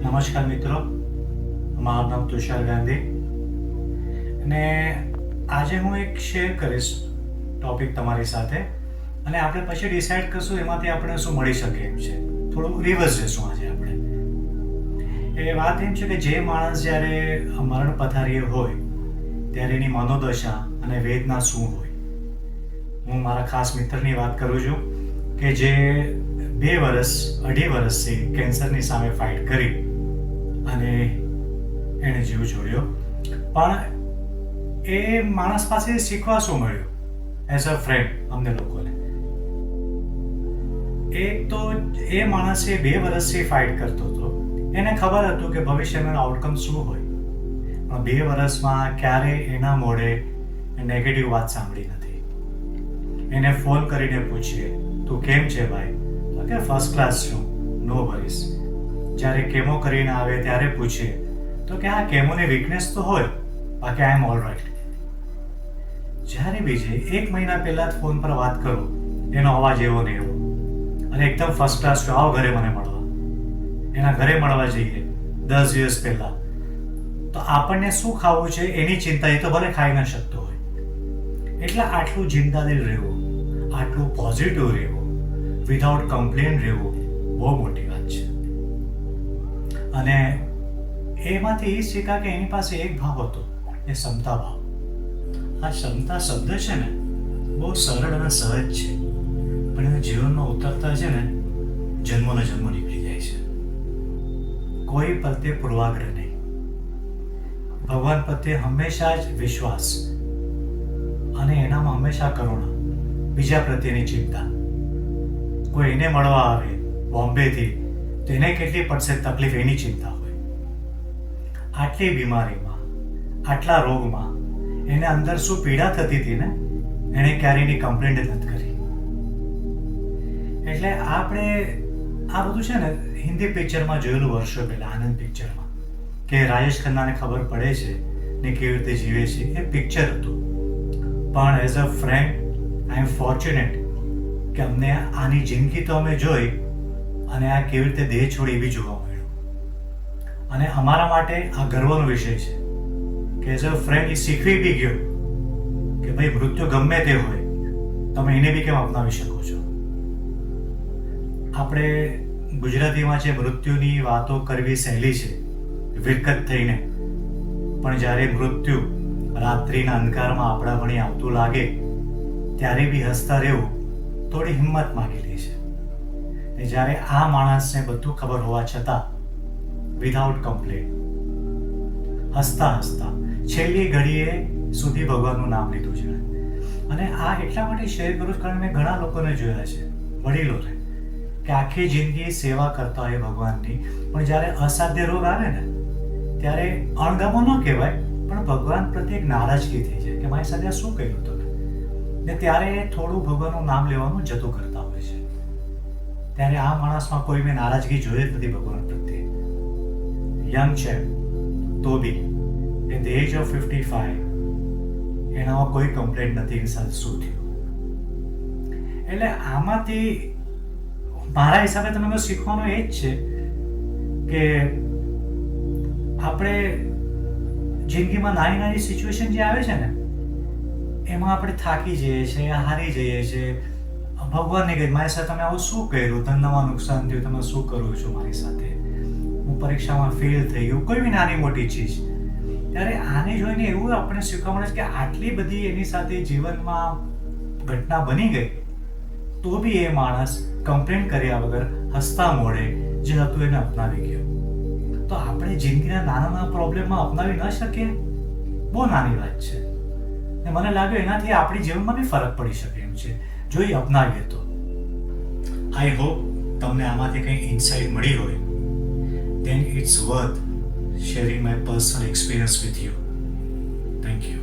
નમસ્કાર મિત્રો, મારું નામ તુષાર ગાંધી અને આજે હું એક શેર કરીશ ટોપિક તમારી સાથે અને આપણે પછી ડિસાઈડ કરશું એમાંથી આપણે શું મળી શકે એમ છે. થોડું રિવર્સ જઈશું આજે આપણે. એ વાત એમ છે કે જે માણસ જ્યારે મરણ પથારીએ હોય ત્યારે એની મનોદશા અને વેદના શું હોય. હું મારા ખાસ મિત્રની વાત કરું છું કે જે 2-2.5 વર્ષથી કેન્સરની સામે ફાઇટ કરી અને એણે જીવ છોડ્યો. પણ એ માણસ પાસે શીખવા શું મળ્યું એઝ અ ફ્રેન્ડ અમને લોકોને. એક તો એ માણસે 2 વર્ષથી ફાઇટ કરતો હતો. એને ખબર હતું કે ભવિષ્યનું આઉટકમ શું હોય, પણ 2 વર્ષમાં ક્યારેય એના મોઢે નેગેટિવ વાત સાંભળી નથી. એને ફોન કરીને પૂછીએ, તું કેમ છે ભાઈ? તો કે ફર્સ્ટ ક્લાસ છું, નો વરીસ. જ્યારે કેમો કરીને આવે ત્યારે પૂછીએ તો કે આ કેમોની વીકનેસ તો હોય, બાકી આઈ એમ ઓલ રાઇટ. જ્યારે બીજે 1 મહિના પહેલા જ ફોન પર વાત કરો, એનો અવાજ એવો ને એવો અને એકદમ ફર્સ્ટ ક્લાસ છું, આવો ઘરે મને મળવા. એના ઘરે મળવા જઈએ 10 દિવસ પહેલા તો આપણને શું ખાવું છે એની ચિંતા, એ તો ભલે ખાઈ ન શકતો હોય. એટલે આટલું જિંદાદિલ રહેવું, આટલું પોઝિટિવ રહેવું, વિધાઉટ કમ્પ્લેન રહેવું બહુ મોટી વાત છે. અને એમાંથી એ શીખા કે એની પાસે એક ભાવ હતો, એ ક્ષમતા ભાવ. આ ક્ષમતા શબ્દ છે ને બહુ સરળ અને સહજ છે, પણ એના જીવનમાં ઉતરતા છે ને જન્મોનો જન્મ નીકળી જાય છે. કોઈ પ્રત્યે પૂર્વાગ્રહ નહીં, ભગવાન પ્રત્યે હંમેશા જ વિશ્વાસ અને એનામાં હંમેશા કરુણા, બીજા પ્રત્યેની ચિંતા. કોઈ એને મળવા આવે બોમ્બેથી તો એને કેટલી પડશે તકલીફ એની ચિંતા હોય. આટલી બીમારીમાં, આટલા રોગમાં એને અંદર શું પીડા થતી હતી ને, એણે ક્યારેય એની કમ્પ્લેન્ટ જ નથી કરી. એટલે આપણે આ બધું છે ને હિન્દી પિક્ચરમાં જોયેલું વર્ષો પહેલા, આનંદ પિક્ચરમાં, કે રાજેશ ખન્નાને ખબર પડે છે ને કેવી રીતે જીવે છે, એ પિક્ચર હતું. પણ as a friend I am fortunate કે અમને આની જિંદગી તો અમે જોઈ અને આ કેવી રીતે દેહ છોડી એ બી જોવા મળ્યું. અને અમારા માટે આ ગર્વનો વિષય છે કે એઝ અ ફ્રેન્ડ એ શીખવી બી ગયો કે ભાઈ મૃત્યુ ગમે તે હોય, તમે એને બી કેમ અપનાવી શકો છો. આપણે ગુજરાતીમાં છે મૃત્યુની વાતો કરવી સહેલી છે વિરકત થઈને, પણ જ્યારે મૃત્યુ રાત્રિના અંધકારમાં આપણા ભણી આવતું લાગે ત્યારે બી હસતા રહેવું થોડી હિંમત માંગી લે છે. જ્યારે આ માણસને બધું ખબર હોવા છતાં વિધાઉટ કમ્પ્લેન હસતા હસતા છેલ્લી ઘડીએ સુધી ભગવાનનું નામ લીધું છે. અને આ એટલા માટે શેર કરું છું કારણ મેં ઘણા લોકોને જોયા છે, વડીલોને, કે આખી જિંદગી સેવા કરતા હોય ભગવાનની, પણ જ્યારે અસાધ્ય રોગ આવે ને ત્યારે અણગમો ન કહેવાય, પણ ભગવાન પ્રત્યે એક નારાજગી થઈ જાય કે મારી સાથે આ શું કર્યું તમે, ને ત્યારે થોડું ભગવાનનું નામ લેવાનું જતું કરતા હોય છે. ત્યારે આ માણસમાં કોઈ મેં નારાજગી જોઈ જ નથી ભગવાન પ્રત્યે. યંગ છે તો બી એટ ધ એજ ઓફ 55 એનામાં કોઈ કમ્પ્લેન્ટ નથી એની સાથે શું થયું. એટલે આમાંથી મારા હિસાબે તમે શીખવાનું એ જ છે કે આપણે જિંદગીમાં નાની નાની સિચ્યુએશન જે આવે છે ને એમાં આપણે થાકી જઈએ છીએ, હારી જઈએ છીએ. ભગવાનને કહે મારી સાથે તમે આવું શું કર્યું, ધંધામાં નુકસાન થયું, તમે શું કરો છો મારી સાથે, હું પરીક્ષામાં ફેલ થઈ ગયું, કોઈ બી નાની મોટી ચીજ. ત્યારે આને જોઈને એવું આપણે શીખવા મળે છે કે આટલી બધી એની સાથે જીવનમાં ઘટના બની ગઈ તો બી એ માણસ કમ્પ્લેન કર્યા વગર હસતા મોઢે જે હતું એને અપનાવી ગયો. તો આપણે જિંદગીના નાના નાના પ્રોબ્લેમમાં અપનાવી ન શકીએ, બહુ નાની વાત છે. ને મને લાગ્યું એનાથી આપણી જીવનમાં બી ફરક પડી શકે એમ છે જો એ અપનાવીએ તો. આઈ હોપ તમને આમાંથી કંઈ ઇન્સાઇટ મળી હોય. then it's worth sharing my personal experience with you. Thank you.